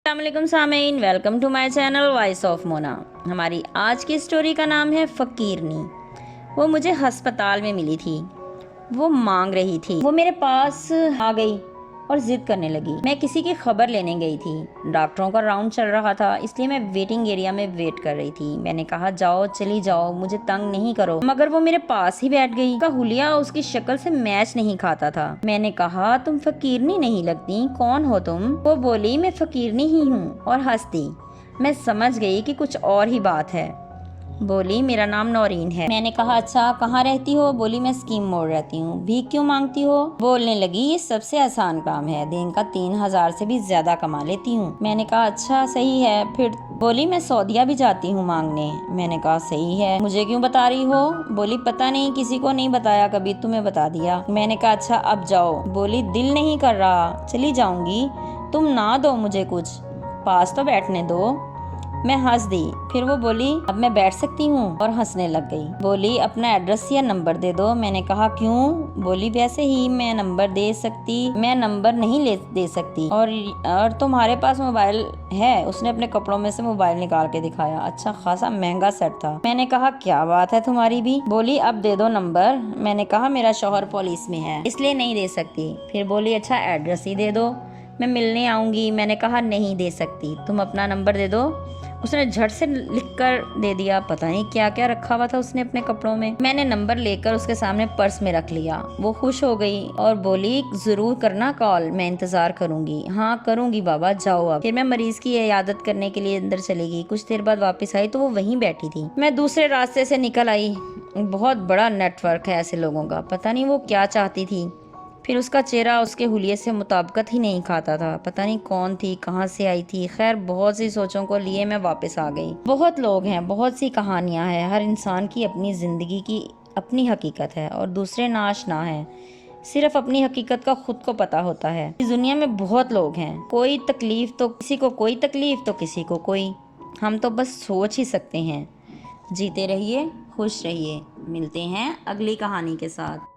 अस्सलामुअलैकुम सामीन, welcome to my channel voice of Mona. हमारी आज की स्टोरी का नाम है फ़कीरनी। वो मुझे अस्पताल में मिली थी। वो मांग रही थी। वो मेरे पास आ गई और ज़िद करने लगी। मैं किसी की खबर लेने गई थी। डॉक्टरों का राउंड चल रहा था, इसलिए मैं वेटिंग एरिया में वेट कर रही थी। मैंने कहा जाओ, चली जाओ, मुझे तंग नहीं करो, मगर वो मेरे पास ही बैठ गई। उसका हुलिया उसकी शक्ल से मैच नहीं खाता था। मैंने कहा तुम फ़कीरनी नहीं लगती, कौन हो तुम? वो बोली मैं फ़कीरनी ही हूँ और हंस दी। मैं समझ गई कि कुछ और ही बात है। बोली मेरा नाम नौरीन है। मैंने कहा अच्छा, कहाँ रहती हो? बोली मैं स्कीम मोड़ रहती हूँ। भीख क्यों मांगती हो? बोलने लगी ये सबसे आसान काम है, दिन का 3,000 से भी ज्यादा कमा लेती हूँ। मैंने कहा अच्छा सही है फिर। बोली मैं सऊदीया भी जाती हूँ मांगने। मैंने कहा सही है, मुझे क्यों बता रही हो? बोली पता नहीं, किसी को नहीं बताया कभी, तुम्हें बता दिया। मैंने कहा अच्छा अब जाओ। बोली दिल नहीं कर रहा, चली जाऊंगी। तुम ना दो मुझे कुछ, पास तो बैठने दो। मैं हंस दी। फिर वो बोली अब मैं बैठ सकती हूँ, और हंसने लग गई। बोली अपना एड्रेस या नंबर दे दो। मैंने कहा क्यों? बोली वैसे ही मैं नंबर नहीं दे सकती। और तुम्हारे पास मोबाइल है? उसने अपने कपड़ों में से मोबाइल निकाल के दिखाया। अच्छा खासा महंगा सेट था। मैंने कहा क्या बात है तुम्हारी भी? बोली अब दे दो नंबर। मैंने कहा मेरा शौहर पुलिस में है, इसलिए नहीं दे सकती। फिर बोली अच्छा एड्रेस ही दे दो, मैं मिलने आऊंगी। मैंने कहा नहीं दे सकती, तुम अपना नंबर दे दो। उसने झट से लिख कर दे दिया। पता नहीं क्या क्या रखा हुआ था उसने अपने कपड़ों में। मैंने नंबर लेकर उसके सामने पर्स में रख लिया। वो खुश हो गई और बोली जरूर करना कॉल, मैं इंतजार करूंगी। हाँ करूंगी बाबा, जाओ अब। फिर मैं मरीज की इयादत करने के लिए अंदर चली गई। कुछ देर बाद वापस आई तो वो वहीं बैठी थी। मैं दूसरे रास्ते से निकल आई। बहुत बड़ा नेटवर्क है ऐसे लोगों का, पता नहीं वो क्या चाहती थी। फिर उसका चेहरा उसके हुलिये से मुताबिकत ही नहीं खाता था। पता नहीं कौन थी, कहाँ से आई थी। खैर बहुत सी सोचों को लिए मैं वापस आ गई। बहुत लोग हैं, बहुत सी कहानियां हैं। हर इंसान की अपनी ज़िंदगी की अपनी हकीकत है और दूसरे ना आशना है। सिर्फ अपनी हकीकत का खुद को पता होता है। इस दुनिया में बहुत लोग हैं, कोई तकलीफ तो किसी को कोई तकलीफ तो किसी को कोई। हम तो बस सोच ही सकते हैं। जीते रहिए, खुश रहिए। मिलते हैं अगली कहानी के साथ।